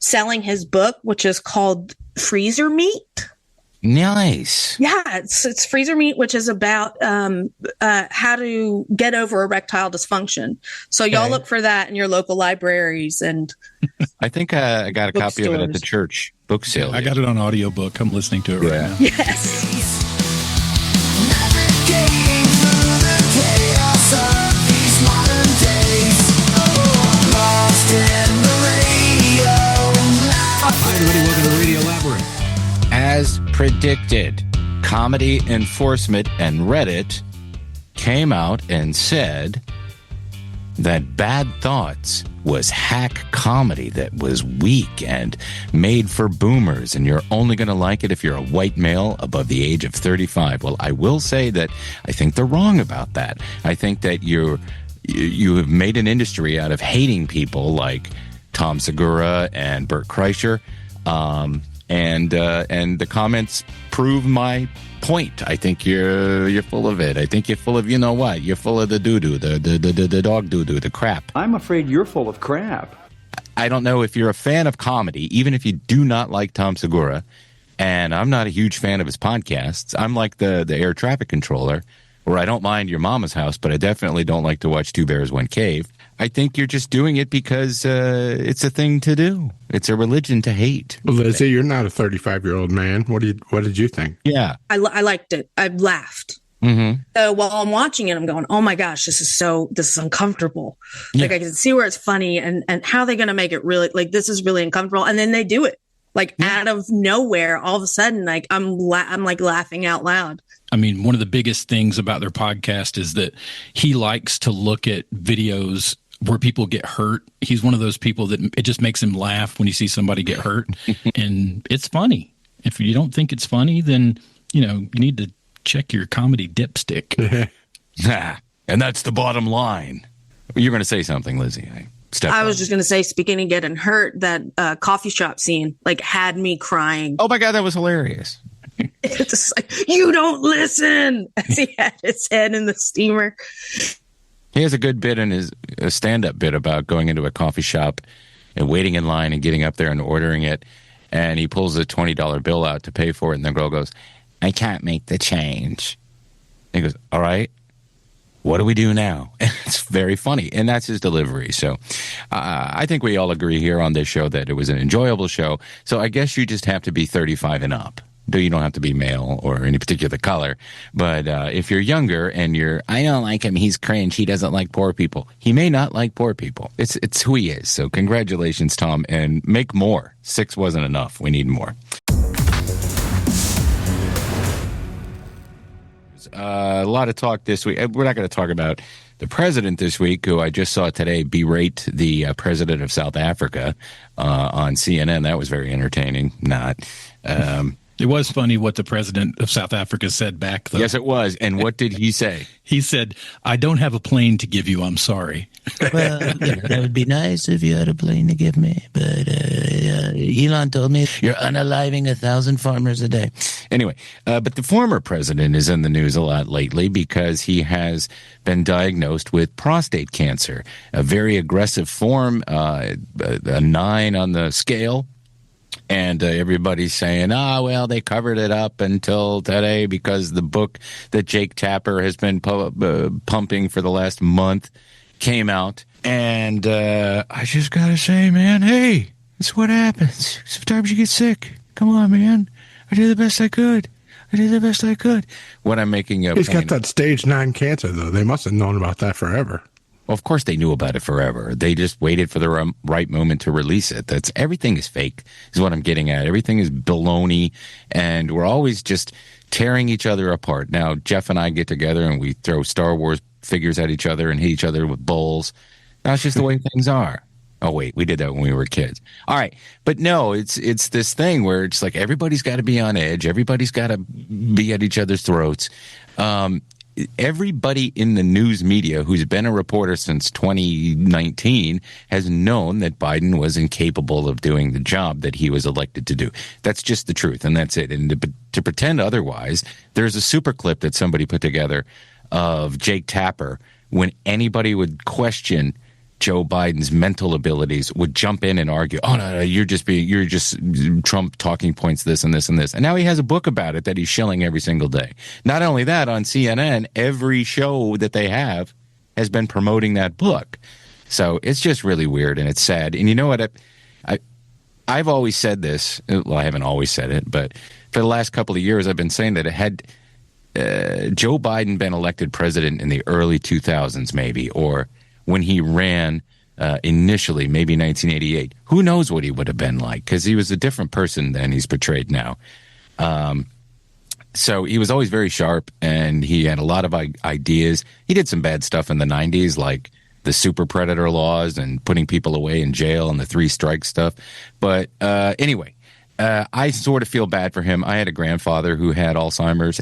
selling his book, which is called Freezer Meat. Nice. Yeah, it's Freezer Meat, which is about how to get over erectile dysfunction. So y'all look for that in your local libraries. And I think I got a copy of it at the church book sale. I got it on audiobook. I'm listening to it right now. Yes. Navigating through the chaos of these modern days. Lost in the radio. Hi, everybody. Welcome to Radio Labyrinth. As predicted, Comedy Enforcement and Reddit came out and said that Bad Thoughts was hack comedy that was weak and made for boomers, and you're only going to like it if you're a white male above the age of 35. Well, I will say that I think they're wrong about that. I think that you have made an industry out of hating people like Tom Segura and Bert Kreischer, and the comments prove my point. I think you're full of it. I think you're full of, you know what? You're full of the doo-doo, the dog doo-doo, the crap. I'm afraid you're full of crap. I don't know if you're a fan of comedy, even if you do not like Tom Segura, and I'm not a huge fan of his podcasts. I'm like the air traffic controller, where I don't mind Your Mama's House, but I definitely don't like to watch Two Bears, One Cave. I think you're just doing it because it's a thing to do. It's a religion to hate. Well, Lizzie, you're not a 35-year-old man. What did you think? Yeah. I liked it. I laughed. Mm-hmm. So while I'm watching it, I'm going, oh my gosh, this is uncomfortable. Yeah. Like I can see where it's funny and how are they going to make it really, like, this is really uncomfortable. And then they do it like out of nowhere. All of a sudden, like I'm like laughing out loud. I mean, one of the biggest things about their podcast is that he likes to look at videos where people get hurt. He's one of those people that it just makes him laugh when you see somebody get hurt. And it's funny. If you don't think it's funny, then, you need to check your comedy dipstick. And that's the bottom line. You're going to say something, Lizzie. I was just going to say, speaking of getting hurt, that coffee shop scene like had me crying. Oh my God, that was hilarious. It's just like, you don't listen, as he had his head in the steamer. He has a good bit in his stand-up bit about going into a coffee shop and waiting in line and getting up there and ordering it. And he pulls a $20 bill out to pay for it. And the girl goes, I can't make the change. And he goes, all right, what do we do now? And it's very funny. And that's his delivery. So I think we all agree here on this show that it was an enjoyable show. So I guess you just have to be 35 and up. Though you don't have to be male or any particular color. But if you're younger and I don't like him, he's cringe, he doesn't like poor people. He may not like poor people. It's who he is. So congratulations, Tom, and make more. 6 wasn't enough. We need more. A lot of talk this week. We're not going to talk about the president this week, who I just saw today berate the president of South Africa on CNN. That was very entertaining. Not. It was funny what the president of South Africa said back, though. Yes, it was. And what did he say? He said, I don't have a plane to give you. I'm sorry. Well, that would be nice if you had a plane to give me. But Elon told me you're unaliving 1,000 farmers a day. Anyway, but the former president is in the news a lot lately because he has been diagnosed with prostate cancer, a very aggressive form, a 9 on the scale. And everybody's saying, well, they covered it up until today because the book that Jake Tapper has been pumping for the last month came out. And I just got to say, man, hey, it's what happens. Sometimes you get sick. Come on, man. I did the best I could. When I'm making a He's got that stage 9 cancer, though. They must have known about that forever. Well, of course they knew about it forever. They just waited for the right moment to release it. Everything is fake, is what I'm getting at. Everything is baloney, and we're always just tearing each other apart. Now, Jeff and I get together and we throw Star Wars figures at each other and hit each other with bowls. That's just the way things are. Oh, wait, we did that when we were kids. All right. But no, it's this thing where it's like everybody's got to be on edge. Everybody's got to be at each other's throats. Everybody in the news media who's been a reporter since 2019 has known that Biden was incapable of doing the job that he was elected to do. That's just the truth, and that's it. And to pretend otherwise, there's a super clip that somebody put together of Jake Tapper when anybody would question Joe Biden's mental abilities would jump in and argue, oh, no, you're just Trump talking points, this and this and this. And now he has a book about it that he's shilling every single day. Not only that, on CNN, every show that they have has been promoting that book. So it's just really weird and it's sad. And you know what? I've always said this. Well, I haven't always said it, but for the last couple of years, I've been saying that it had Joe Biden been elected president in the early 2000s, maybe, or when he ran initially, maybe 1988. Who knows what he would have been like, because he was a different person than he's portrayed now. So he was always very sharp, and he had a lot of ideas. He did some bad stuff in the 90s, like the super predator laws and putting people away in jail and the 3 strike stuff. But anyway, I sort of feel bad for him. I had a grandfather who had Alzheimer's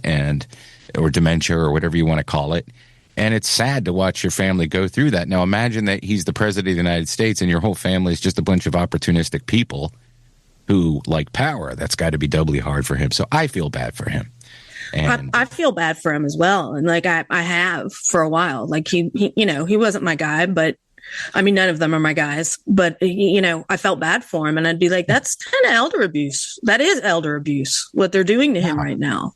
or dementia or whatever you want to call it. And it's sad to watch your family go through that. Now, imagine that he's the president of the United States and your whole family is just a bunch of opportunistic people who like power. That's got to be doubly hard for him. So I feel bad for him. And I feel bad for him as well. And like I have for a while. Like he wasn't my guy, but I mean, none of them are my guys. But, I felt bad for him. And I'd be like, that's kind of elder abuse. That is elder abuse, what they're doing to him right now.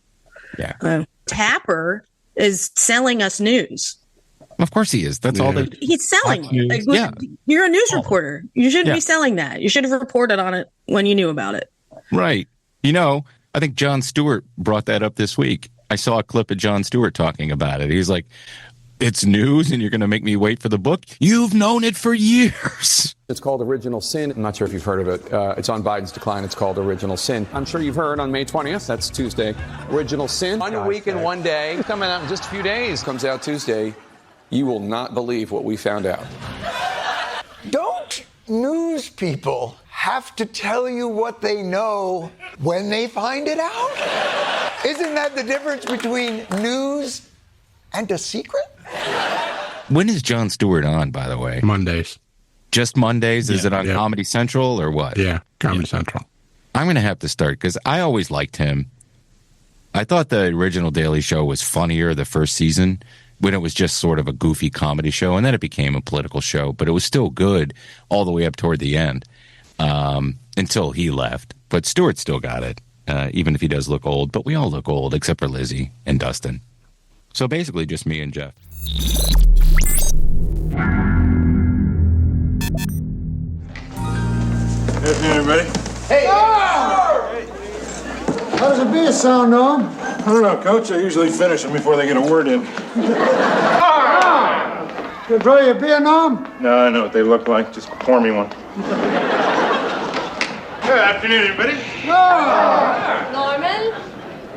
Yeah. Tapper is selling us news. Of course he is. That's all they. He's selling it. Like, you're a news reporter. You shouldn't be selling that. You should have reported on it when you knew about it. Right. I think Jon Stewart brought that up this week. I saw a clip of Jon Stewart talking about it. He's like, it's news and you're going to make me wait for the book? You've known it for years. It's called Original Sin. I'm not sure if you've heard of it. It's on Biden's decline. It's called Original Sin. I'm sure you've heard on May 20th. That's Tuesday. Original Sin. 1 week and 1 day. Coming out in just a few days. Comes out Tuesday. You will not believe what we found out. Don't news people have to tell you what they know when they find it out? Isn't that the difference between news and a secret? When is Jon Stewart on, by the way? Mondays. Just Mondays? Is it on Comedy Central or what? Yeah, Comedy Central. I'm going to have to start because I always liked him. I thought the original Daily Show was funnier the first season when it was just sort of a goofy comedy show, and then it became a political show, but it was still good all the way up toward the end until he left. But Stewart still got it, even if he does look old. But we all look old except for Lizzie and Dustin. So basically just me and Jeff. Good afternoon, everybody. Hey! How does a beer sound, Norm? I don't know, Coach. I usually finish them before they get a word in. Can I draw you a beer, Norm? No, I know what they look like. Just pour me one. Good afternoon, everybody. Norman?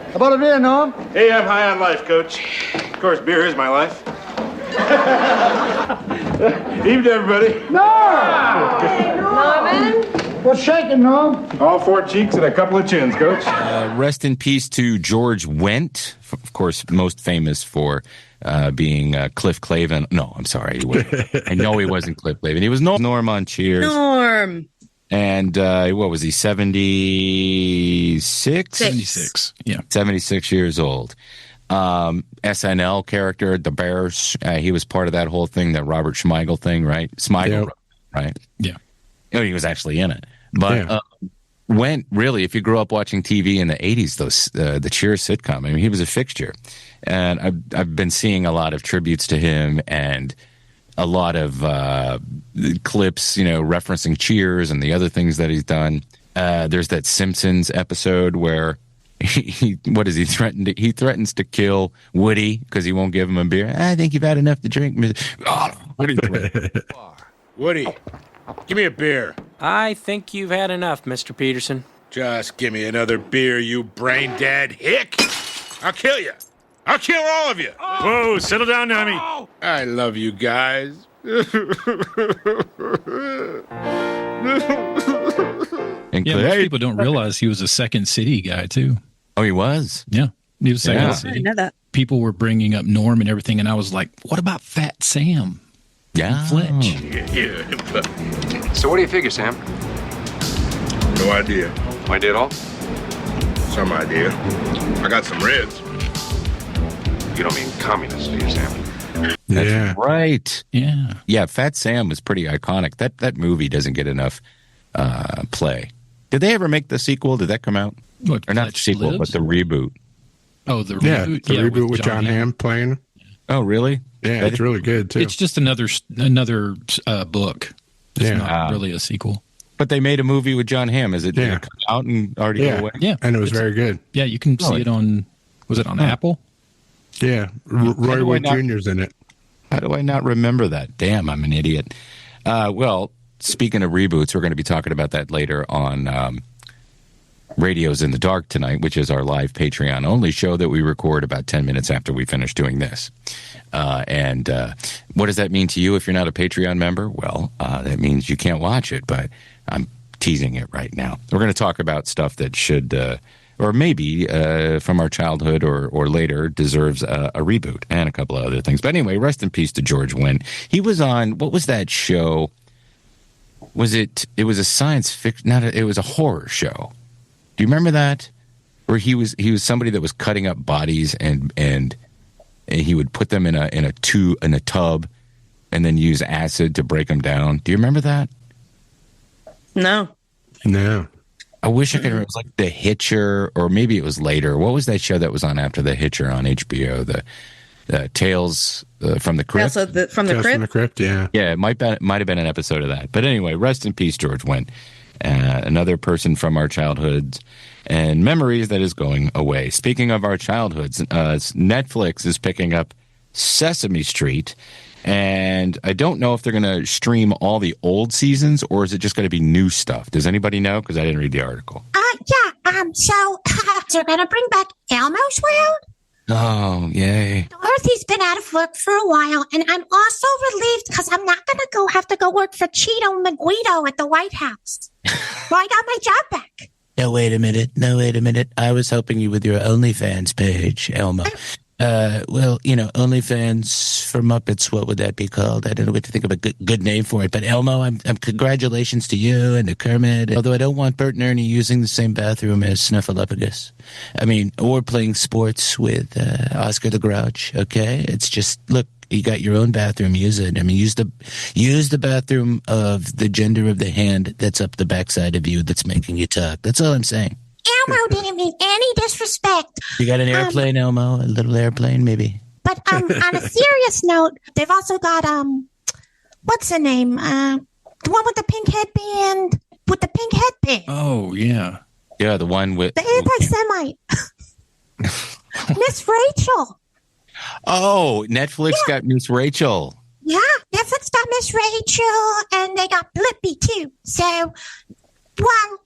How about a beer, Norm? Hey, I'm high on life, Coach. Of course, beer is my life. Evening, everybody. Norman? What's shaking, Norm? All 4 cheeks and a couple of chins, Coach. Rest in peace to George Wendt, of course, most famous for being Cliff Clavin. No, I'm sorry. I know he wasn't Cliff Clavin. He was Norm on Cheers. Norm. And what was he, 76? 76, yeah. 76 years old. SNL character, The Bears. He was part of that whole thing, that Robert Smigel thing, right? Smigel, right? Yeah. He was actually in it. But Wendt, really, if you grew up watching TV in the 80s, the Cheers sitcom, I mean, he was a fixture. And I've been seeing a lot of tributes to him and a lot of clips, referencing Cheers and the other things that he's done. There's that Simpsons episode where he threatens to kill Woody because he won't give him a beer. I think you've had enough to drink. Woody, give me a beer. I think you've had enough, Mr. Peterson. Just give me another beer, you brain-dead hick. I'll kill you. I'll kill all of you. Whoa, settle down, Nami. I love you guys. And most people don't realize he was a Second City guy, too. Oh, he was? Yeah. He was Second City. I didn't know that. People were bringing up Norm and everything, and I was like, what about Fat Sam? Yeah. Fletch. Yeah. So what do you figure, Sam? No idea. No idea at all? Some idea. I got some ribs. You don't mean communist, do you, Sam? That's right. Yeah. Yeah, Fat Sam was pretty iconic. That movie doesn't get enough play. Did they ever make the sequel? Did that come out? What, or not the sequel, but the reboot? Oh, the reboot? The reboot with John Hamm playing. Oh, really? Yeah, it's really good, too. It's just another book. It's not really a sequel. But they made a movie with John Hamm. Did it come out and already go away? Yeah. And it was very good. Yeah, you can see it on, was it on Apple? Yeah. Roy Wood Jr.'s in it. How do I not remember that? Damn, I'm an idiot. Well, speaking of reboots, we're going to be talking about that later on Radio's in the Dark tonight, which is our live Patreon-only show that we record about 10 minutes after we finish doing this. And what does that mean to you if you're not a Patreon member? Well, that means you can't watch it, but I'm teasing it right now. We're going to talk about stuff that should, or maybe from our childhood or later, deserves a reboot and a couple of other things. But anyway, rest in peace to George Wendt. He was on, what was that show? It was a science fiction, it was a horror show. Do you remember that? Where he was somebody that was cutting up bodies and he would put them in a tub and then use acid to break them down. Do you remember that? No. I wish I could remember. It was like The Hitcher, or maybe it was later. What was that show that was on after The Hitcher on HBO? The Tales from the Crypt? From the Tales Crypt? From the Crypt, yeah. Yeah, it might have been an episode of that. But anyway, rest in peace, George Wendt. Another person from our childhoods and memories that is going away. Speaking of our childhoods, Netflix is picking up Sesame Street, and I don't know if they're going to stream all the old seasons or is it just going to be new stuff? Does anybody know? Because I didn't read the article. So they're going to bring back Elmo's World? Oh, yay. Dorothy's been out of work for a while, and I'm also relieved because I'm not going to have to go work for Cheeto McGuido at the White House. So I got my job back. No, wait a minute. I was helping you with your OnlyFans page, Elmo. Well, OnlyFans for Muppets, what would that be called? I don't know what to think of a good name for it. But Elmo, I'm congratulations to you and to Kermit. Although I don't want Bert and Ernie using the same bathroom as Snuffleupagus. Or playing sports with Oscar the Grouch. Okay, it's just look. You got your own bathroom. Use it. Use the bathroom of the gender of the hand that's up the backside of you that's making you talk. That's all I'm saying. Elmo didn't mean any disrespect. You got an airplane, Elmo? A little airplane, maybe? But on a serious note, they've also got, what's the name? The one with the pink headband. With the pink headband. Oh, yeah. Yeah, the one with... The anti-Semite. Miss Rachel. Oh, Netflix got Miss Rachel. Yeah, Netflix got Miss Rachel, and they got Blippi, too. So... Well,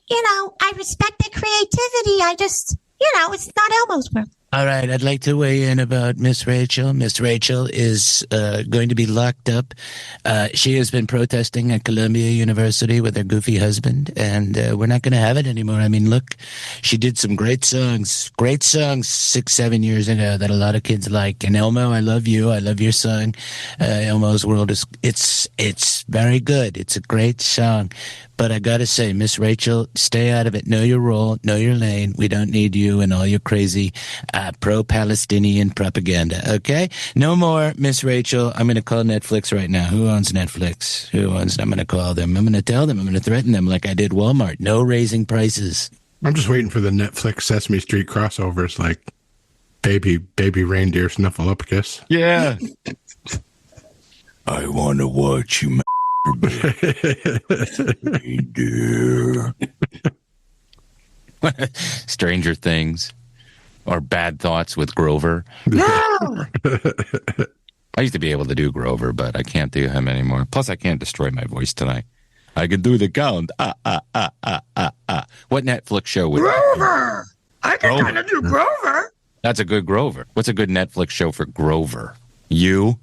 I respect their creativity. I just, it's not Elmo's world. All right, I'd like to weigh in about Miss Rachel. Miss Rachel is going to be locked up. She has been protesting at Columbia University with her goofy husband, and we're not going to have it anymore. Look, she did some great songs 6-7 years ago that a lot of kids like. And Elmo, I love you. I love your song. Elmo's World it's very good. It's a great song. But I got to say, Miss Rachel, stay out of it. Know your role. Know your lane. We don't need you and all your crazy pro-Palestinian propaganda, okay? No more, Miss Rachel. I'm going to call Netflix right now. Who owns Netflix? I'm going to call them. I'm going to tell them. I'm going to threaten them like I did Walmart. No raising prices. I'm just waiting for the Netflix Sesame Street crossovers like Baby Reindeer Snuffleupagus. Yeah. I want to watch you, reindeer. Stranger Things. Or Bad Thoughts with Grover. No! I used to be able to do Grover, but I can't do him anymore. Plus, I can't destroy my voice tonight. I can do the count. What Netflix show would Grover! I can kind of do Grover. That's a good Grover. What's a good Netflix show for Grover? You?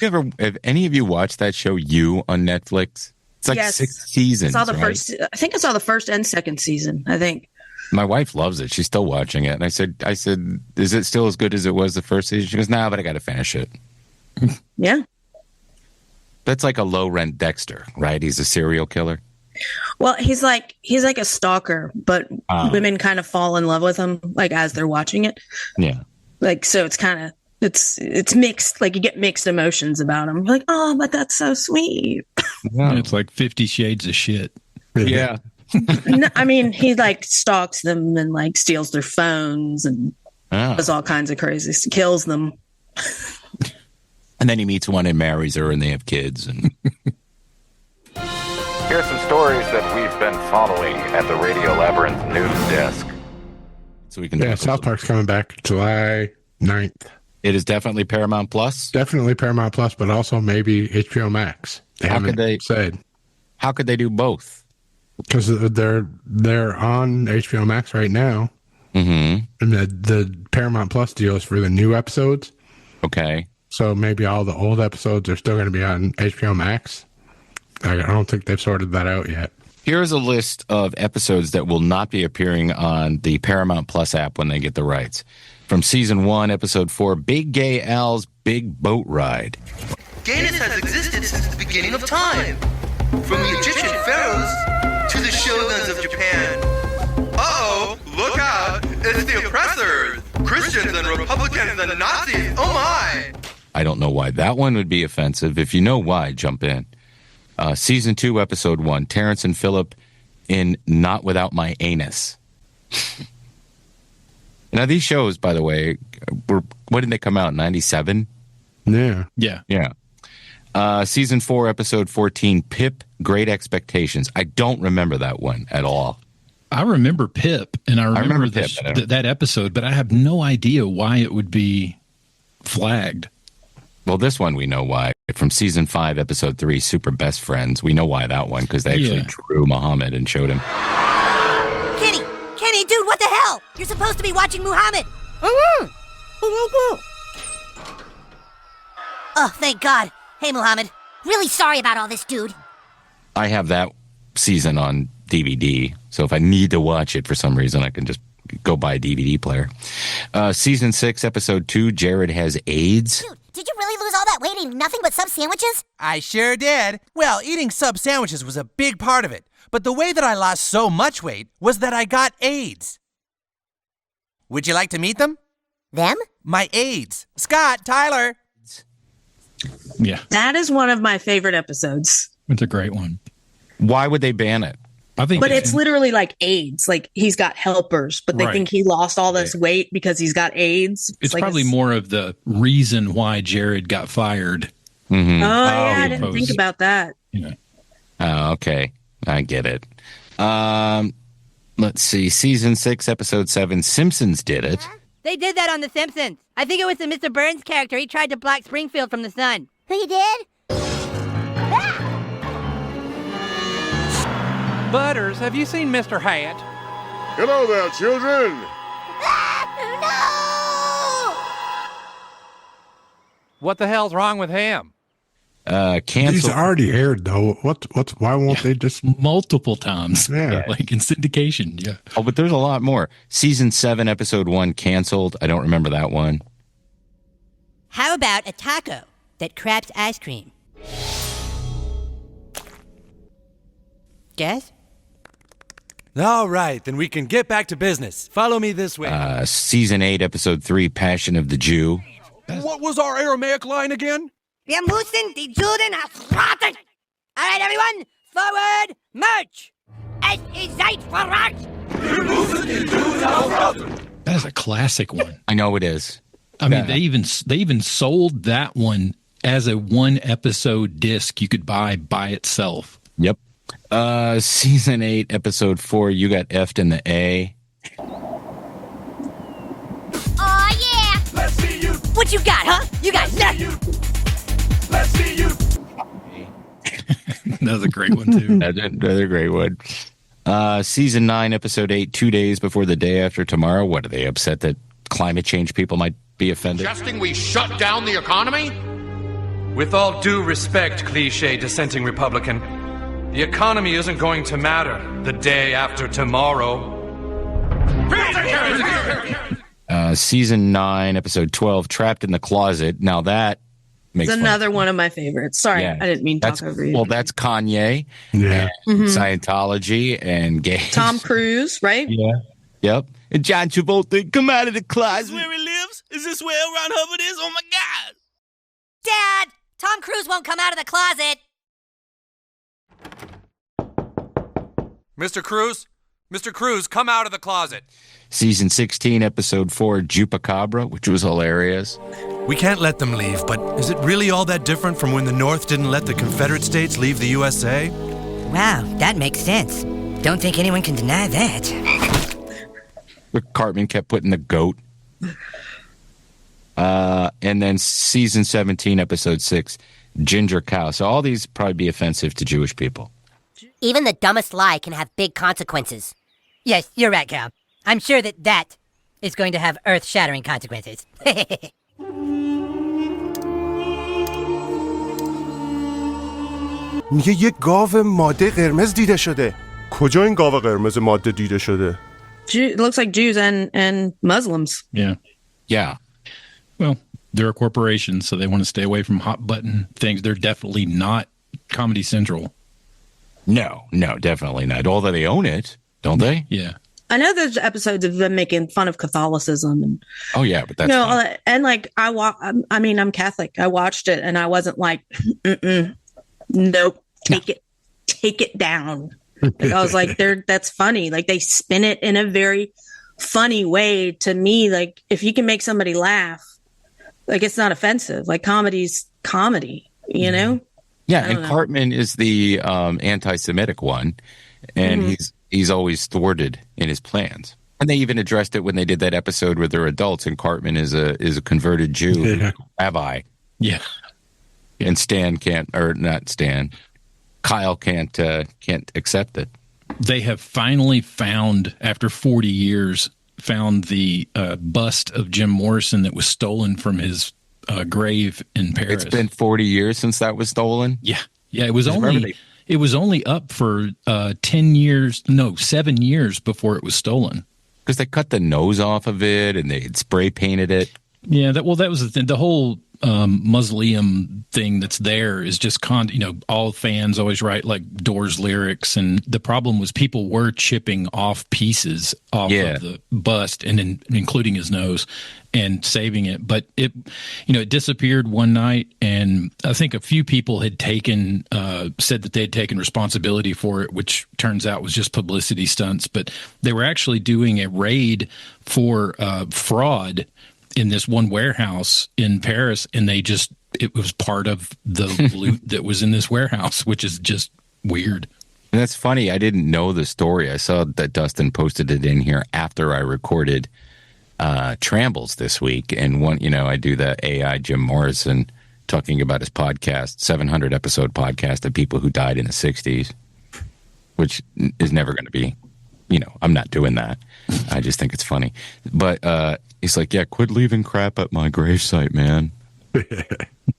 Have any of you watched that show, You, on Netflix? It's like 6 seasons. I think I saw the first and second season, I think. My wife loves it. She's still watching it. And I said, is it still as good as it was the first season? She goes, nah, but I got to finish it. Yeah. That's like a low-rent Dexter, right? He's a serial killer. Well, he's like a stalker, but women kind of fall in love with him, like, as they're watching it. Yeah. Like, so it's kind of It's mixed. Like you get mixed emotions about him. You're like, oh, but that's so sweet. Yeah. It's like 50 Shades of shit. Yeah. No, I mean, he like stalks them and like steals their phones and does all kinds of crazy. Kills them. And then he meets one and marries her, and they have kids. And here's some stories that we've been following at the Radio Labyrinth news desk. So we can South Park's coming back July 9th. It is definitely Paramount Plus? Definitely Paramount Plus, but also maybe HBO Max. How could they do both? Because they're on HBO Max right now. Mm-hmm. And the Paramount Plus deal is for the new episodes. Okay. So maybe all the old episodes are still going to be on HBO Max. I don't think they've sorted that out yet. Here's a list of episodes that will not be appearing on the Paramount Plus app when they get the rights. From Season 1, Episode 4, Big Gay Al's Big Boat Ride. Gayness has existed since the beginning of time. From the Egyptian pharaohs to the shoguns of Japan. Uh-oh, look out, it's the oppressors, Christians and Republicans and Nazis, oh my! I don't know why that one would be offensive. If you know why, jump in. Season 2, Episode 1, Terrence and Phillip in Not Without My Anus. Now, these shows, by the way, when did they come out? 97? Yeah. Yeah. Season 4, Episode 14, Pip, Great Expectations. I don't remember that one at all. I remember Pip, and I remember that episode, but I have no idea why it would be flagged. Well, this one we know why. From Season 5, Episode 3, Super Best Friends. We know why that one, because they actually drew Muhammad and showed him. Kenny, dude, what the hell? You're supposed to be watching Muhammad. Oh, thank God. Hey, Muhammad. Really sorry about all this, dude. I have that season on DVD, so if I need to watch it for some reason, I can just go buy a DVD player. Season 6, Episode 2, Jared Has AIDS. Dude, did you really lose all that weight eating nothing but sub sandwiches? I sure did. Well, eating sub sandwiches was a big part of it. But the way that I lost so much weight was that I got AIDS. Would you like to meet them? Them? My aides. Scott, Tyler. Yeah. That is one of my favorite episodes. It's a great one. Why would they ban it? I think but it's literally like AIDS. Like he's got helpers, but they think he lost all this weight because he's got AIDS. It's like probably more of the reason why Jared got fired. Mm-hmm. Oh, yeah, I didn't think about that. Yeah. Oh, okay. I get it. Let's see. Season 6, Episode 7, Simpsons did it. They did that on The Simpsons. I think it was the Mr. Burns character. He tried to block Springfield from the sun. Who you did? Butters, have you seen Mr. Hat? Hello there, children. What the hell's wrong with him? Canceled. These are already aired, though. Why won't they just multiple times? Yeah. Like in syndication. Yeah. Oh, but there's a lot more. Season 7, Episode 1, canceled. I don't remember that one. How about a taco that craps ice cream? Guess? All right, then we can get back to business. Follow me this way. Season 8, Episode 3, Passion of the Jew. What was our Aramaic line again? Wir müssen die Juden ausrotten! All right, everyone, forward, march! Es ist Zeit verrückt! Wir müssen die Juden ausrotten! That is a classic one. I know it is. I mean, they even sold that one as a 1-episode disc you could buy by itself. Yep. Season 8, Episode 4, You Got F'd in the A. Oh, yeah! Let's see you! What you got, huh? You got nothing! Let's see you! That's a great one, too. That's another great one. Season 9, Episode 8, 2 days before the day after tomorrow. What, are they upset that climate change people might be offended? Suggesting we shut down the economy? With all due respect, cliche dissenting Republican, the economy isn't going to matter the day after tomorrow. Season 9, Episode 12, Trapped in the Closet. Now that makes It's another one of my favorites. Sorry, I didn't mean to talk over you. Well, that's Kanye, yeah, and Scientology, and gay. Tom Cruise, right? Yeah. Yep. And John Travolta, come out of the closet. Where he lives? Is this where L. Ron Hubbard is? Oh my God! Dad, Tom Cruise won't come out of the closet. Mr. Cruz? Mr. Cruz, come out of the closet. Season 16, episode 4, Chupacabra, which was hilarious. We can't let them leave, but is it really all that different from when the North didn't let the Confederate States leave the USA? Wow, that makes sense. Don't think anyone can deny that. Cartman kept putting the goat. And then season 17, episode 6, Ginger Cow. So all these probably be offensive to Jewish people. Even the dumbest lie can have big consequences. Yes, you're right, Cal. I'm sure that is going to have earth-shattering consequences. میگه یک گاو ماده قرمز دیده شده. کجا این گاو قرمز ماده دیده شده؟ It looks like Jews and Muslims. Yeah. Yeah. Well, they're a corporation, so they want to stay away from hot button things. They're definitely not Comedy Central. No, definitely not. Although they own it, don't they? Yeah. I know there's episodes of them making fun of Catholicism. And, oh, yeah, but that's fine. And like, I'm Catholic. I watched it and I wasn't like, nope, take it down. Like, I was like, that's funny. Like they spin it in a very funny way to me. Like if you can make somebody laugh, like it's not offensive. Like comedy's comedy, you know? Yeah, and Cartman is the anti-Semitic one, and he's always thwarted in his plans. And they even addressed it when they did that episode where they're adults, and Cartman is a converted Jew rabbi. Yeah, and Kyle can't accept it. They have finally found, after 40 years, the bust of Jim Morrison that was stolen from his grave in Paris. It's been 40 years since that was stolen. Yeah. It was only up for 7 years before it was stolen. Because they cut the nose off of it and they spray painted it. Yeah, that was the thing. The whole mausoleum thing that's there is just all fans always write like Doors lyrics, and the problem was people were chipping off pieces off of the bust and including his nose and saving it, but it disappeared one night, and I think a few people had said that they'd taken responsibility for it, which turns out was just publicity stunts. But they were actually doing a raid for fraud in this one warehouse in Paris, and it was part of the loot that was in this warehouse, which is just weird. And that's funny. I didn't know the story. I saw that Dustin posted it in here after I recorded Trambles this week, and I do the AI Jim Morrison talking about his podcast, 700 episode podcast of people who died in the 60s, which is never going to be, I'm not doing that. I just think it's funny. But he's like, yeah, quit leaving crap at my gravesite, man.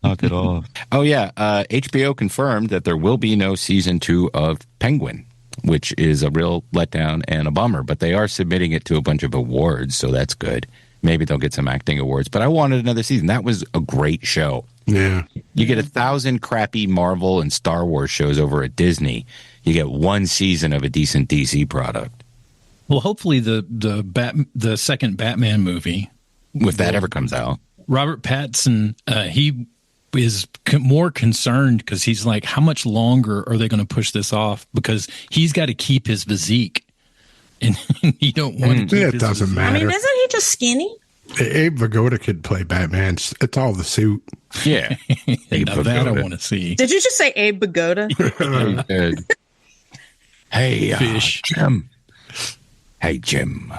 Knock it off. Oh, yeah. HBO confirmed that there will be no season 2 of Penguin, which is a real letdown and a bummer. But they are submitting it to a bunch of awards, so that's good. Maybe they'll get some acting awards. But I wanted another season. That was a great show. Yeah. You get 1,000 crappy Marvel and Star Wars shows over at Disney. You get one season of a decent DC product. Well, hopefully the second Batman movie, if that ever comes out, Robert Pattinson, he is more concerned because he's like, how much longer are they going to push this off? Because he's got to keep his physique, and you don't want to. It doesn't matter. I mean, isn't he just skinny? Abe Vigoda could play Batman. It's all the suit. Yeah, now that I want to see. Did you just say Abe Vigoda? Hey, Fish. Jim. Hey, Jim.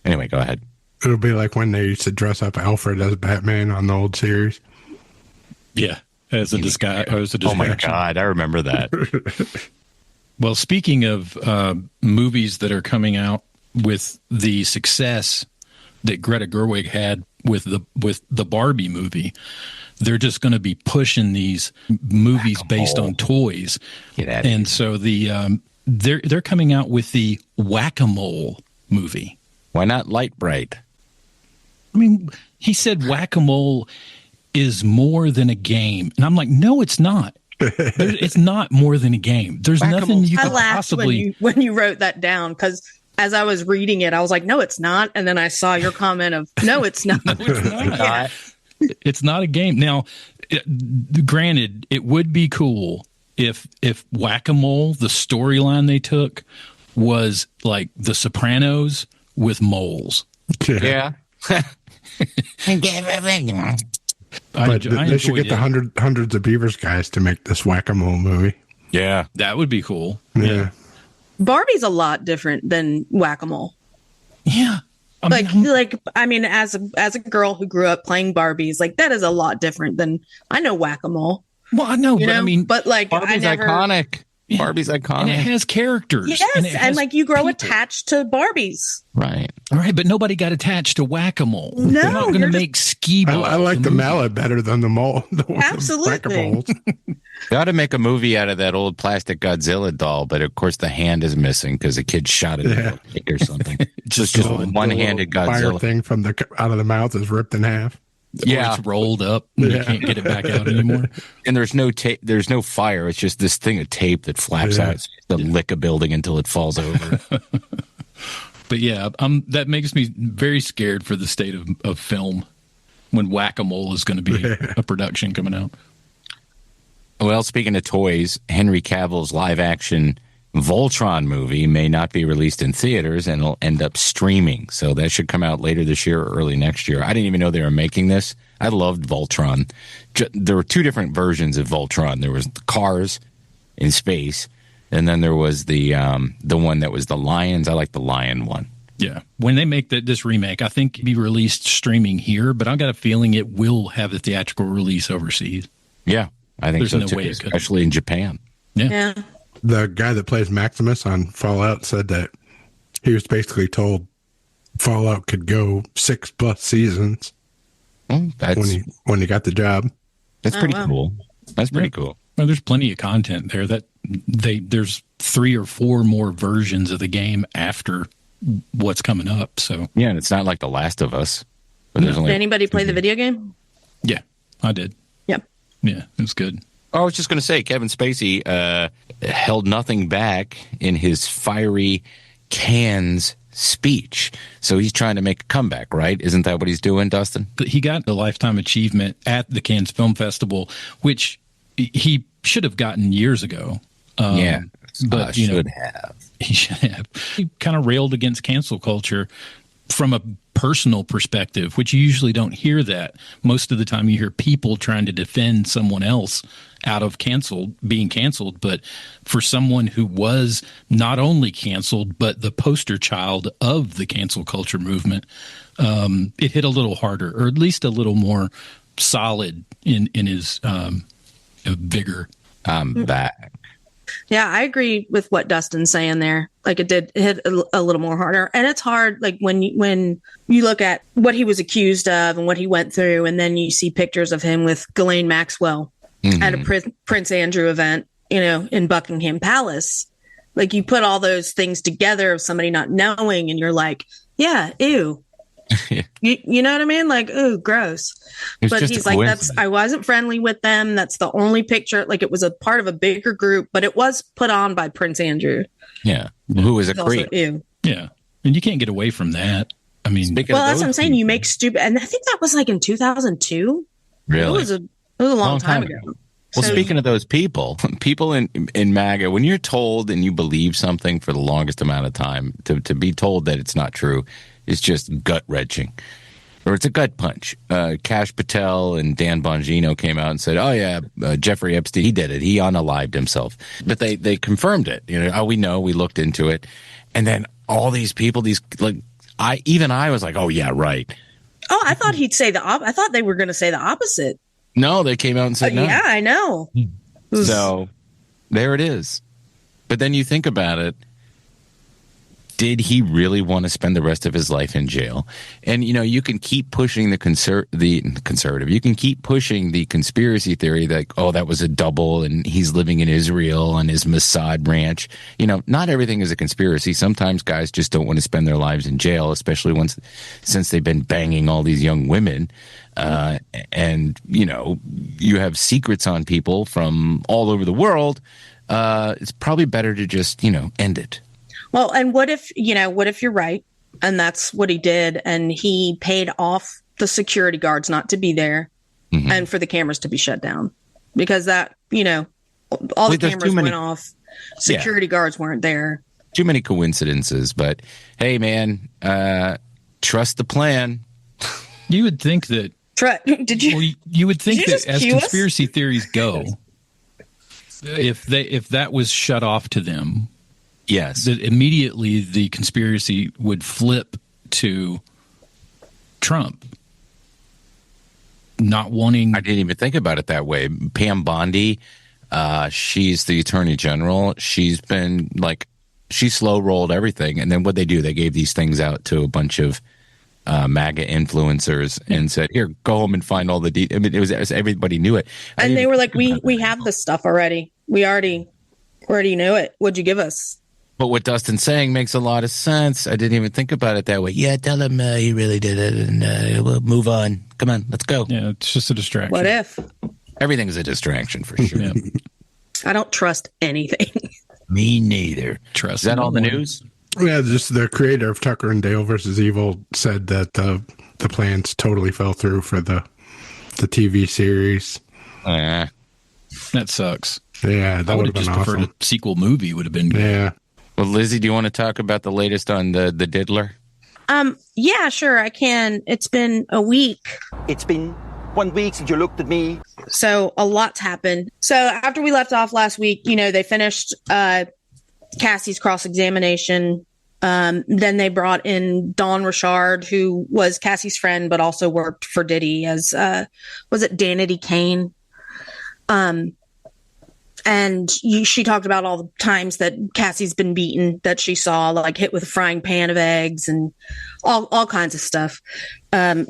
Anyway, go ahead. It'll be like when they used to dress up Alfred as Batman on the old series. Yeah, as a disguise. Oh my God, I remember that. Well, speaking of movies that are coming out with the success that Greta Gerwig had with the Barbie movie, they're just going to be pushing these movies Whac-O-Mole. based on toys. Get out of here. And so they're coming out with the Whac-O-Mole movie. Why not Light Bright? I mean, he said Whac-O-Mole is more than a game. And I'm like, no, it's not. It's not more than a game. There's nothing you I could laughed possibly... when you wrote that down, because as I was reading it, I was like, no, it's not. And then I saw your comment of, no, it's not. No, it's not. Yeah. It's not a game. Now, granted, it would be cool if Whac-O-Mole, the storyline they took, was like The Sopranos with moles. Yeah. But they should get the hundreds of Beavers guys to make this Whac-O-Mole movie. Yeah. That would be cool. Yeah. Barbie's a lot different than Whac-O-Mole. Yeah. I mean, as a girl who grew up playing Barbies, like that is a lot different than I know Whac-O-Mole. Well, I know, but I mean, like Barbie's iconic. Yeah. Barbie's iconic. And it has characters. Yes, and like you grow attached to Barbies. Right. All right, but nobody got attached to Whac-O-Mole. No, they're not going to make ski balls. I like the mallet better than the mole. Absolutely. They ought to make a movie out of that old plastic Godzilla doll, but of course the hand is missing because a kid shot it or something. just one-handed Godzilla. Fire thing from out of the mouth is ripped in half. Yeah, it's rolled up. And you can't get it back out anymore. And there's no tape. There's no fire. It's just this thing of tape that flaps out to lick a building until it falls over. But yeah, that makes me very scared for the state of film when Whac-O-Mole is going to be a production coming out. Well, speaking of toys, Henry Cavill's live-action Voltron movie may not be released in theaters and it'll end up streaming. So that should come out later this year or early next year. I didn't even know they were making this. I loved Voltron. There were two different versions of Voltron. There was the cars in space, and then there was the one that was the lions. I like the lion one. Yeah. When they make this remake, I think it'll be released streaming here, but I've got a feeling it will have a theatrical release overseas. Yeah, I think There's so no too, way it could. especially in Japan. Yeah. The guy that plays Maximus on Fallout said that he was basically told Fallout could go 6+ seasons when he got the job. That's pretty cool. That's pretty cool. Well, there's plenty of content there that there's 3 or 4 more versions of the game after what's coming up. So yeah, and it's not like The Last of Us. But there's only Did anybody play the video game? Yeah, I did. Yep. Yeah, it was good. I was just going to say, Kevin Spacey held nothing back in his fiery Cannes speech. So he's trying to make a comeback, right? Isn't that what he's doing, Dustin? He got the Lifetime Achievement at the Cannes Film Festival, which he should have gotten years ago. But he should have. He kind of railed against cancel culture from a personal perspective, which you usually don't hear that. Most of the time you hear people trying to defend someone else out of being canceled. But for someone who was not only canceled, but the poster child of the cancel culture movement, it hit a little harder, or at least a little more solid in his vigor. I'm back. Yeah, I agree with what Dustin's saying there. Like it did hit a little more harder. And it's hard, like when you look at what he was accused of and what he went through, and then you see pictures of him with Ghislaine Maxwell at a Prince Andrew event, in Buckingham Palace. Like you put all those things together of somebody not knowing, and you're like, yeah, ew. You know what I mean? Like, ooh, gross. But he's like, I wasn't friendly with them. That's the only picture. Like it was a part of a bigger group, but it was put on by Prince Andrew. Yeah. Who was a creep. Ew. Yeah. And you can't get away from that. I mean, that's what I'm saying. You make stupid. And I think that was like in 2002. Really? It was a long time ago. Well, speaking of those people in MAGA, when you're told and you believe something for the longest amount of time, to be told that it's not true, it's just gut-wrenching. Or it's a gut punch. Kash Patel and Dan Bongino came out and said, oh, yeah, Jeffrey Epstein, he did it. He unalived himself. But they confirmed it. We know, we looked into it. And then all these people, I was like, oh, yeah, right. Oh, I thought he'd say I thought they were going to say the opposite. No, they came out and said no. Yeah, I know. So there it is. But then you think about it. Did he really want to spend the rest of his life in jail? And, you can keep pushing the conservative. You can keep pushing the conspiracy theory that, oh, that was a double and he's living in Israel on his Mossad ranch. Not everything is a conspiracy. Sometimes guys just don't want to spend their lives in jail, especially since they've been banging all these young women. And, you have secrets on people from all over the world. It's probably better to just, end it. Well, and what if you're right and that's what he did and he paid off the security guards not to be there and for the cameras to be shut down because that, all the cameras went off. Security guards weren't there. Too many coincidences, but hey, man, trust the plan. You would think that. Did you? Well, you would think that as cue us? conspiracy theories go, if that was shut off to them, yes, that immediately the conspiracy would flip to Trump not wanting. I didn't even think about it that way. Pam Bondi, she's the attorney general. She's been she slow rolled everything, and then what they do, they gave these things out to a bunch of MAGA influencers and said, "Here, go home and find all the details." I mean, it was everybody knew it, and they were like, "We have this stuff already. We already knew it. What'd you give us?" But what Dustin's saying makes a lot of sense. I didn't even think about it that way. Yeah, tell him he really did it, and we'll move on. Come on, let's go. Yeah, it's just a distraction. What if? Everything's a distraction for sure. Yeah. I don't trust anything. Me neither. Is that all the news? Yeah, just the creator of Tucker and Dale versus Evil said that the plans totally fell through for the TV series. That sucks. Yeah, that would have been just awesome. preferred a sequel movie would have been good. Yeah. Well, Lizzie, do you want to talk about the latest on the Diddler? Yeah, sure, I can. It's been a week. It's been 1 week since you looked at me. So a lot's happened. So after we left off last week, they finished Cassie's cross-examination. Then they brought in Dawn Richard, who was Cassie's friend, but also worked for Diddy as, was it Danity Kane? And she talked about all the times that Cassie's been beaten, that she saw, like hit with a frying pan of eggs and all kinds of stuff. And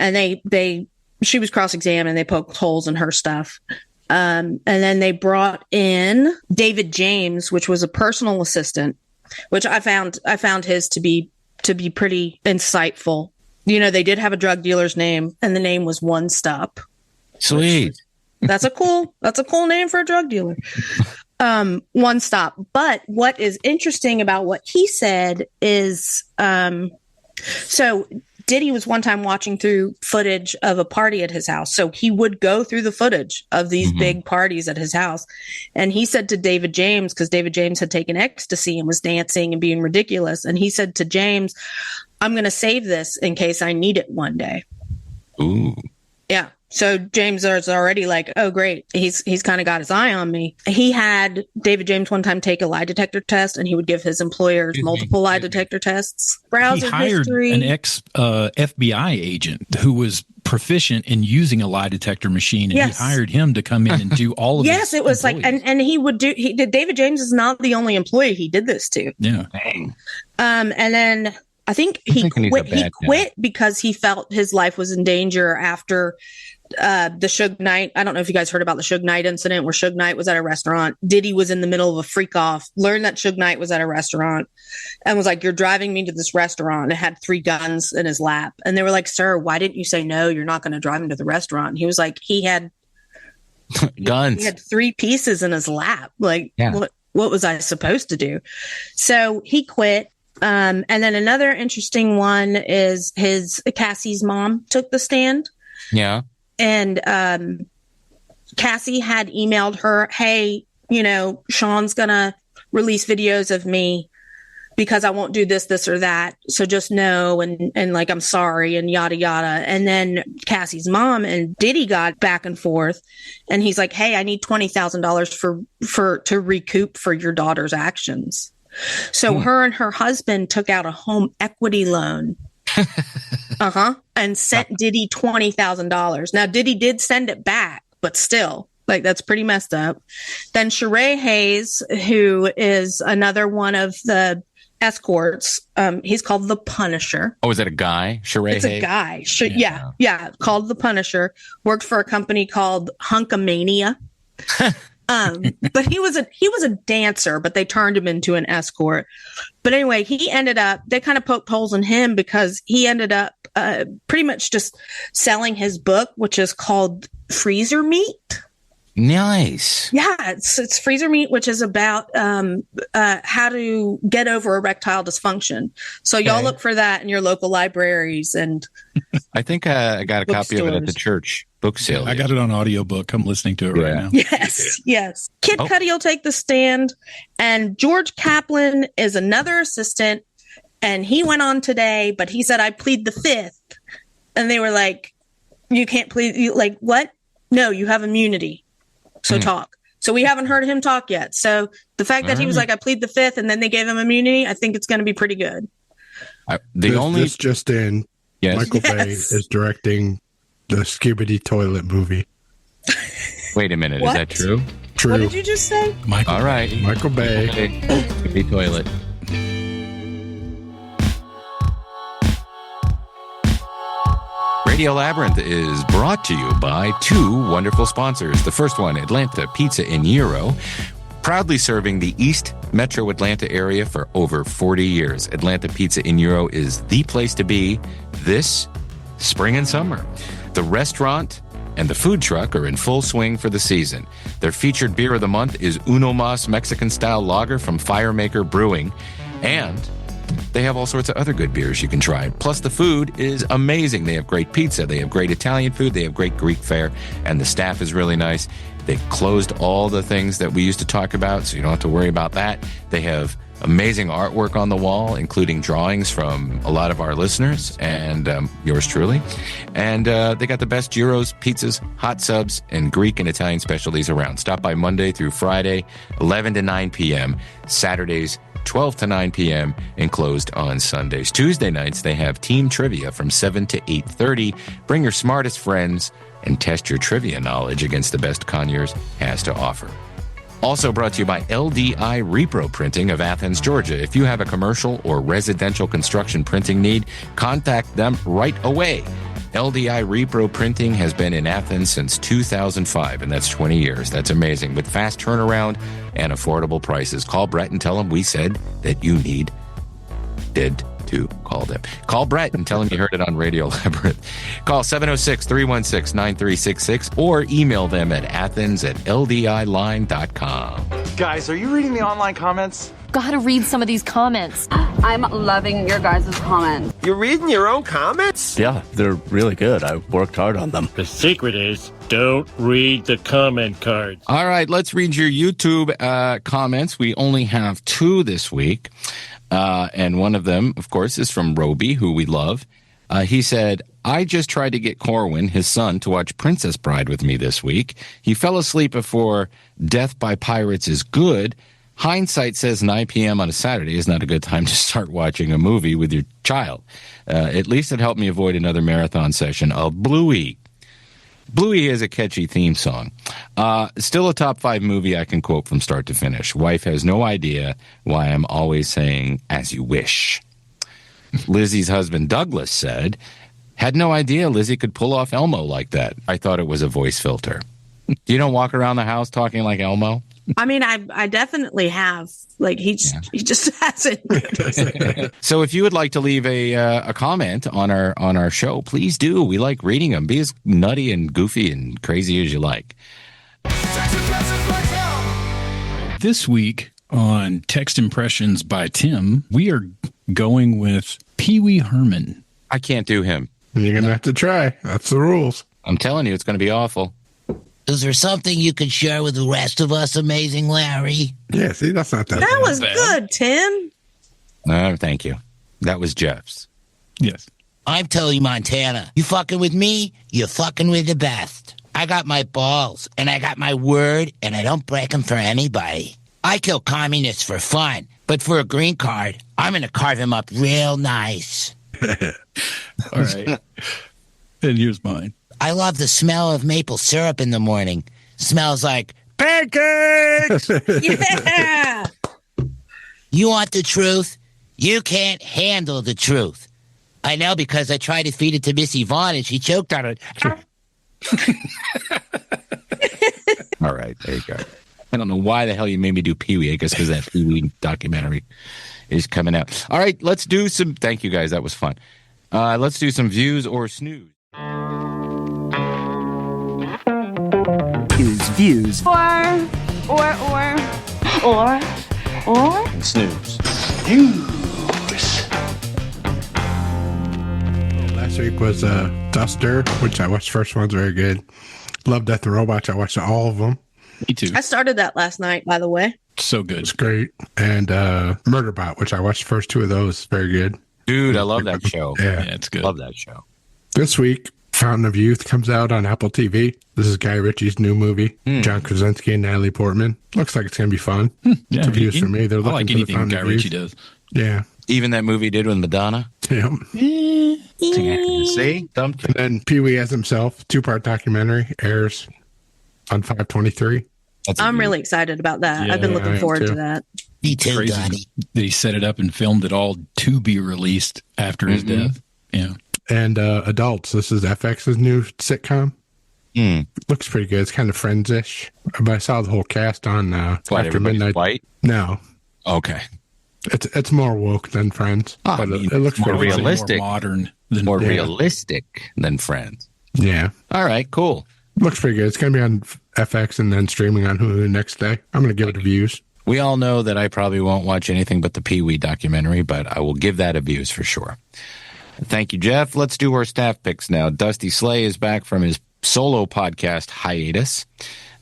she was cross-examined. They poked holes in her stuff. And then they brought in David James, which was a personal assistant, which I found his to be pretty insightful. They did have a drug dealer's name, and the name was One Stop. Sweet. That's a cool name for a drug dealer. One Stop. But what is interesting about what he said is, so Diddy was one time watching through footage of a party at his house. So he would go through the footage of these big parties at his house. And he said to David James, because David James had taken ecstasy and was dancing and being ridiculous. And he said to James, "I'm going to save this in case I need it one day." Ooh. Yeah. So James is already like, oh, great. He's kind of got his eye on me. He had David James one time take a lie detector test, and he would give his employers multiple lie detector tests. Browser he hired history. An ex FBI agent who was proficient in using a lie detector machine, and he hired him to come in and do all of this. Yes, it was employees. And he did. David James is not the only employee he did this to. Yeah. And then I think he quit because he felt his life was in danger after the Suge Knight. I don't know if you guys heard about the Suge Knight incident where Suge Knight was at a restaurant. Diddy was in the middle of a freak off, learned that Suge Knight was at a restaurant and was like, "You're driving me to this restaurant," and had 3 guns in his lap. And they were like, "Sir, why didn't you say no? You're not going to drive him to the restaurant." And he was like, he had guns. He had 3 pieces in his lap. Like, what was I supposed to do? So he quit. And then another interesting one is Cassie's mom took the stand. Yeah. And Cassie had emailed her, "Hey, Sean's going to release videos of me because I won't do this or that. So just know, and like, I'm sorry," and yada, yada. And then Cassie's mom and Diddy got back and forth, and he's like, "Hey, I need $20,000 to recoup for your daughter's actions." So her and her husband took out a home equity loan. And sent Diddy $20,000. Now, Diddy did send it back, but still, like, that's pretty messed up. Then Sheree Hayes, who is another one of the escorts, he's called the Punisher. Oh, is that a guy? Sheree Hayes? It's a guy. Yeah, called the Punisher. Worked for a company called Hunkamania. But he was a dancer, but they turned him into an escort. But anyway, they kind of poked holes in him because he ended up pretty much just selling his book, which is called Freezer Meat. Nice. Yeah, it's Freezer Meat, which is about how to get over erectile dysfunction. So y'all look for that in your local libraries and. I think I got a copy of it at the church book sale. I got it on audiobook. I'm listening to it right now. Yes. Kid Cudi will take the stand, and George Kaplan is another assistant, and he went on today, but he said, I plead the fifth. And they were like, you can't plead. You, like, what? No, you have immunity. So talk. So we haven't heard him talk yet. So the fact that he was like, I plead the fifth, and then they gave him immunity, I think it's going to be pretty good. This just in, Michael Bay is directing the Skibidi Toilet movie. Wait a minute. Is that true? True. What did you just say? All right. Michael Bay. Skibidi Toilet. Radio Labyrinth is brought to you by two wonderful sponsors. The first one, Atlanta Pizza in Euro, proudly serving the East Metro Atlanta area for over 40 years. Atlanta Pizza in Euro is the place to be this spring and summer. The restaurant and the food truck are in full swing for the season. Their featured beer of the month is Uno Mas Mexican-style lager from Firemaker Brewing, and they have all sorts of other good beers you can try. Plus, the food is amazing. They have great pizza. They have great Italian food. They have great Greek fare. And the staff is really nice. They've closed all the things that we used to talk about, so you don't have to worry about that. They have amazing artwork on the wall, including drawings from a lot of our listeners and yours truly. And they got the best gyros, pizzas, hot subs, and Greek and Italian specialties around. Stop by Monday through Friday, 11 to 9 p.m., Saturdays, 12 to 9 p.m. and closed on Sundays. Tuesday nights, they have team trivia from 7 to 8:30. Bring your smartest friends and test your trivia knowledge against the best Conyers has to offer. Also brought to you by LDI Repro Printing of Athens, Georgia. If you have a commercial or residential construction printing need, contact them right away. LDI Repro Printing has been in Athens since 2005, and that's 20 years. That's amazing. With fast turnaround and affordable prices. Call Brett and tell him we said that you did to call them. Call Brett and tell him you heard it on Radio Labyrinth. Call 706-316-9366 or email them at athens@ldiline.com. Guys, are you reading the online comments? Gotta read some of these comments. I'm loving your guys' comments. You're reading your own comments? Yeah, they're really good. I worked hard on them. The secret is don't read the comment cards. All right, let's read your YouTube comments. We only have 2 this week. And one of them, of course, is from Roby, who we love. He said, I just tried to get Corwin, his son, to watch Princess Bride with me this week. He fell asleep before Death by Pirates is good. Hindsight says 9 p.m. on a Saturday is not a good time to start watching a movie with your child. At least it helped me avoid another marathon session of Bluey. Bluey is a catchy theme song. Still a top 5 movie I can quote from start to finish. Wife has no idea why I'm always saying, as you wish. Lizzie's husband, Douglas, said, had no idea Lizzie could pull off Elmo like that. I thought it was a voice filter. You don't walk around the house talking like Elmo? I mean, I definitely have. Like, he just hasn't. So if you would like to leave a comment on our show, please do. We like reading them. Be as nutty and goofy and crazy as you like. This week on Text Impressions by Tim, we are going with Pee Wee Herman. I can't do him. You're going to have to try. That's the rules. I'm telling you, it's going to be awful. Is there something you could share with the rest of us, Amazing Larry? Yeah, see, that's not that That bad. was good, Tim. Thank you. That was Jeff's. Yes. I'm Tony Montana. You fucking with me, you're fucking with the best. I got my balls, and I got my word, and I don't break them for anybody. I kill communists for fun, but for a green card, I'm going to carve him up real nice. All right. And here's mine. I love the smell of maple syrup in the morning. Smells like pancakes! Yeah! You want the truth? You can't handle the truth. I know because I tried to feed it to Miss Yvonne and she choked on it. All right, there you go. I don't know why the hell you made me do Pee Wee. I guess because that Pee Wee documentary is coming out. All right, let's do some... Thank you, guys. That was fun. Let's do some views or snooze. Is Fuse. Or. Snooze. Last week was Duster, which I watched. First one's very good. Love, Death and Robots. I watched all of them. Me too. I started that last night, by the way. So good. It's great. And Murderbot, which I watched the first two of those. Very good. Dude, I love that show. Yeah, it's good. Love that show. This week, Fountain of Youth comes out on Apple TV. This is Guy Ritchie's new movie. John Krasinski and Natalie Portman. Looks like it's going to be fun. Yeah, It's a views for me. They're looking I like for the anything Fountain Guy of Ritchie Youth. does. Yeah. Even that movie he did with Madonna. Yeah. See? And then Pee Wee as himself, 2-part documentary, airs on 5/23. I'm really excited about that. Yeah, I've been looking I am forward too. to that. Me too, Crazy Donnie. that he set it up and filmed it all to be released after his death. Yeah. And Adults, this is FX's new sitcom. Looks pretty good. It's kind of Friends-ish. But I saw the whole cast on What, After everybody's Midnight. white? No. Okay. It's more woke than Friends. I but mean, it looks more pretty realistic. More modern than More Yeah. realistic than Friends. Yeah. All right, cool. Looks pretty good. It's going to be on FX and then streaming on Hulu next day. I'm going to give it a views. We all know that I probably won't watch anything but the Pee Wee documentary, but I will give that a views for sure. Thank you, Jeff. Let's do our staff picks now. Dusty Slay is back from his solo podcast hiatus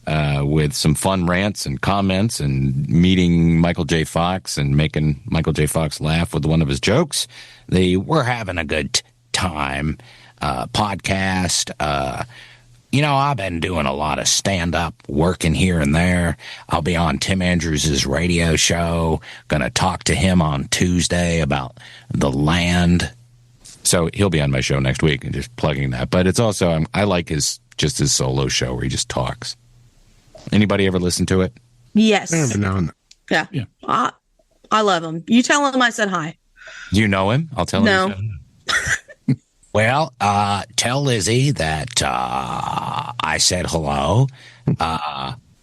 with some fun rants and comments and meeting Michael J. Fox and making Michael J. Fox laugh with one of his jokes. They were having a good time podcast. I've been doing a lot of stand-up, working here and there. I'll be on Tim Andrews' radio show. Going to talk to him on Tuesday about the land. So he'll be on my show next week and just plugging that. But it's also, I like his solo show where he just talks. Anybody ever listen to it? Yes. Every now and then. Yeah. I love him. You tell him I said hi. Do you know him? I'll tell him. No. Well, tell Lizzie that I said hello.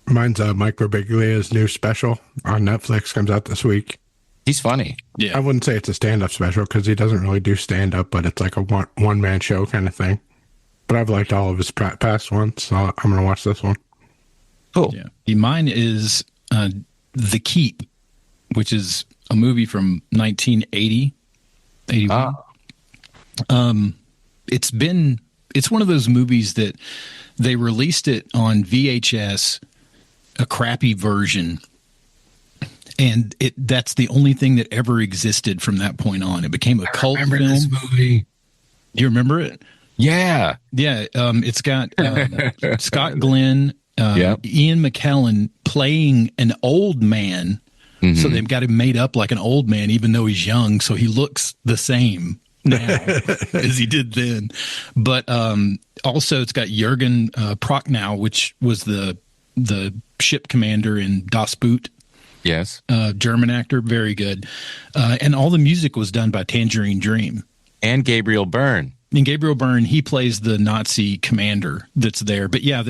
Mine's Mike Birbiglia's new special on Netflix. Comes out this week. He's funny. Yeah. I wouldn't say it's a stand-up special because he doesn't really do stand-up, but it's like a one-man show kind of thing. But I've liked all of his past ones, so I'm going to watch this one. Cool. Yeah. Mine is The Keep, which is a movie from 1980. 81. It's one of those movies that they released it on VHS, a crappy version. And that's the only thing that ever existed from that point on. It became a cult film. This movie. You remember it? Yeah. Yeah. It's got Scott Glenn, Yep. Ian McKellen playing an old man. Mm-hmm. So they've got him made up like an old man, even though he's young. So he looks the same now as he did then. But also it's got Jürgen Prochnow, which was the ship commander in Das Boot. Yes. German actor. Very good. And all the music was done by Tangerine Dream. And Gabriel Byrne. And Gabriel Byrne, he plays the Nazi commander that's there. But yeah,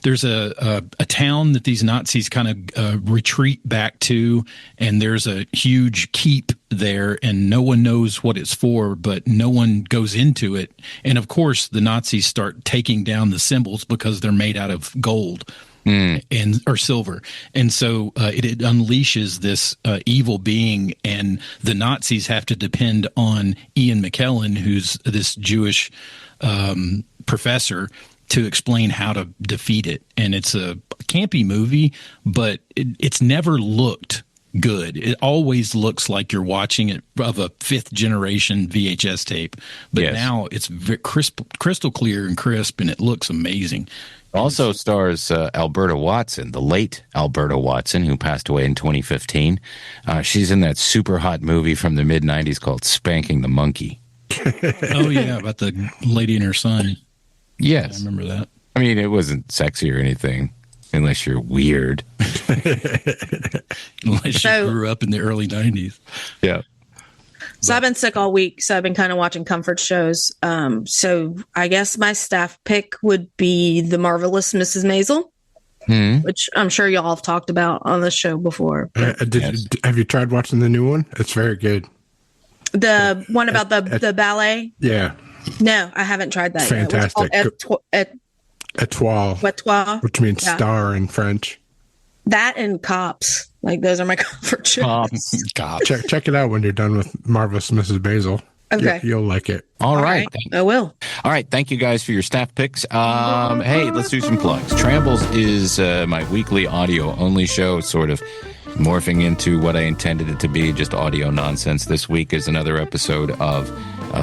there's a town that these Nazis kind of retreat back to, and there's a huge keep there, and no one knows what it's for, but no one goes into it. And of course, the Nazis start taking down the symbols because they're made out of gold. Or silver, and so it unleashes this evil being, and the Nazis have to depend on Ian McKellen, who's this Jewish professor, to explain how to defeat it. And it's a campy movie, but it's never looked good. It always looks like you're watching it of a 5th generation VHS tape, but now it's crystal clear and crisp, and it looks amazing. Also stars Alberta Watson, the late Alberta Watson, who passed away in 2015. She's in that super hot movie from the mid-'90s called Spanking the Monkey. Oh, yeah, about the lady and her son. Yes. I remember that. I mean, it wasn't sexy or anything, unless you're weird. Unless you grew up in the early 90s. Yeah. So I've been sick all week, so I've been kind of watching comfort shows. So I guess my staff pick would be The Marvelous Mrs. Maisel, which I'm sure y'all have talked about on the show before. Have you tried watching the new one? It's very good. The one about the ballet? Yeah. No, I haven't tried that Fantastic. yet. Étoile, which means star in French. That and Cops. Like, those are my comfort shows. Cops. Check it out when you're done with Marvelous Mrs. Basil. Okay. You'll like it. All right. I will. All right. Thank you guys for your staff picks. Hey, let's do some plugs. Trambles is my weekly audio-only show, sort of morphing into what I intended it to be, just audio nonsense. This week is another episode of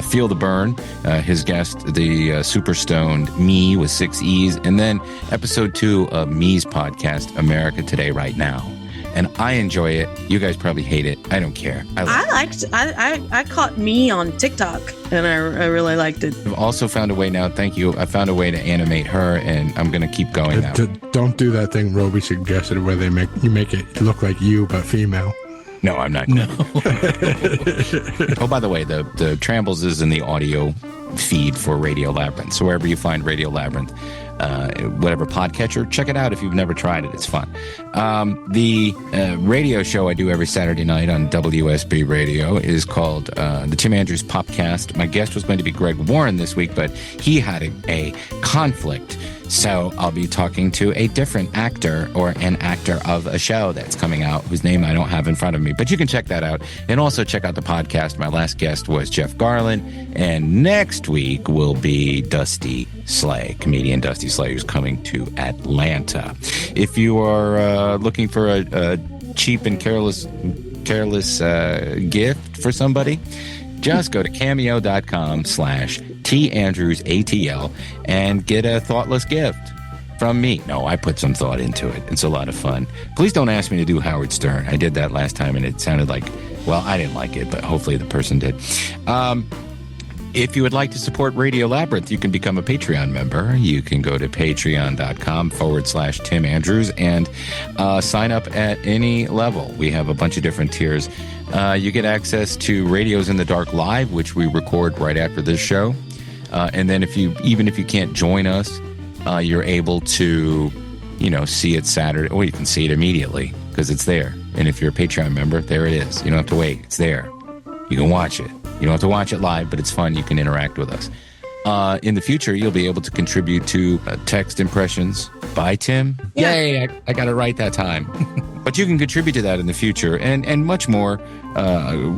Feel the Burn. His guest, the super stoned Me with 6 E's. And then episode 2 of Me's podcast, America Today Right Now. And I enjoy it. You guys probably hate it. I don't care. I caught Me on TikTok, and I really liked it. I've also found a way now. Thank you. I found a way to animate her, and I'm going to keep going now. Don't do that thing Roby suggested where they make it look like you, but female. No, I'm not. No. Oh, by the way, the Trambles is in the audio feed for Radio Labyrinth. So wherever you find Radio Labyrinth, whatever podcatcher, check it out if you've never tried it. It's fun. The radio show I do every Saturday night on WSB Radio is called the Tim Andrews Popcast. My guest was going to be Greg Warren this week, but he had a conflict. So I'll be talking to a different actor or an actor of a show that's coming out whose name I don't have in front of me. But you can check that out. And also check out the podcast. My last guest was Jeff Garland. And next week will be Dusty Slay, comedian Dusty Slay, who's coming to Atlanta. If you are looking for a cheap and careless gift for somebody, just go to cameo.com/TAndrewsATL and get a thoughtless gift from me. No, I put some thought into it. It's a lot of fun. Please don't ask me to do Howard Stern. I did that last time and it sounded like, well, I didn't like it, but hopefully the person did. If you would like to support Radio Labyrinth, you can become a Patreon member. You can go to patreon.com/Tim Andrews and sign up at any level. We have a bunch of different tiers. You get access to Radios in the Dark Live, which we record right after this show. And then even if you can't join us, you're able to, see it Saturday, or you can see it immediately because it's there. And if you're a Patreon member, there it is. You don't have to wait. It's there. You can watch it. You don't have to watch it live, but it's fun. You can interact with us. In the future, you'll be able to contribute to text impressions by Tim. Yeah. Yay, I got it right that time. But you can contribute to that in the future and much more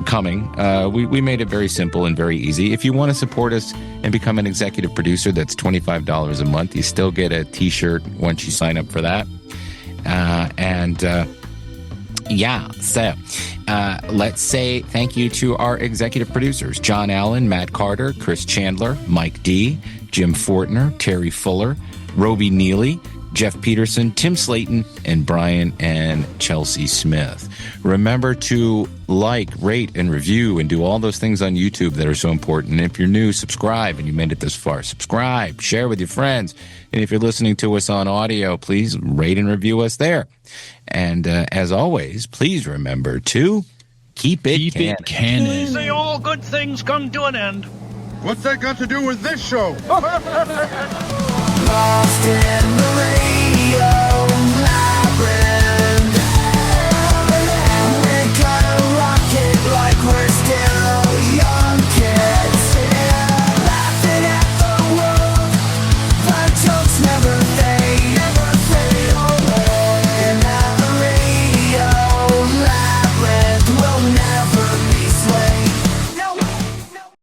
coming. We made it very simple and very easy. If you want to support us and become an executive producer, that's $25 a month. You still get a T-shirt once you sign up for that. So let's say thank you to our executive producers, John Allen, Matt Carter, Chris Chandler, Mike D, Jim Fortner, Terry Fuller, Roby Neely, Jeff Peterson, Tim Slayton, and Brian and Chelsea Smith. Remember to like, rate, and review and do all those things on YouTube that are so important. And if you're new, subscribe, and you made it this far. Subscribe, share with your friends. And if you're listening to us on audio, please rate and review us there. And as always, please remember to keep it canon. Say all good things come to an end. What's that got to do with this show? Lost in the rain.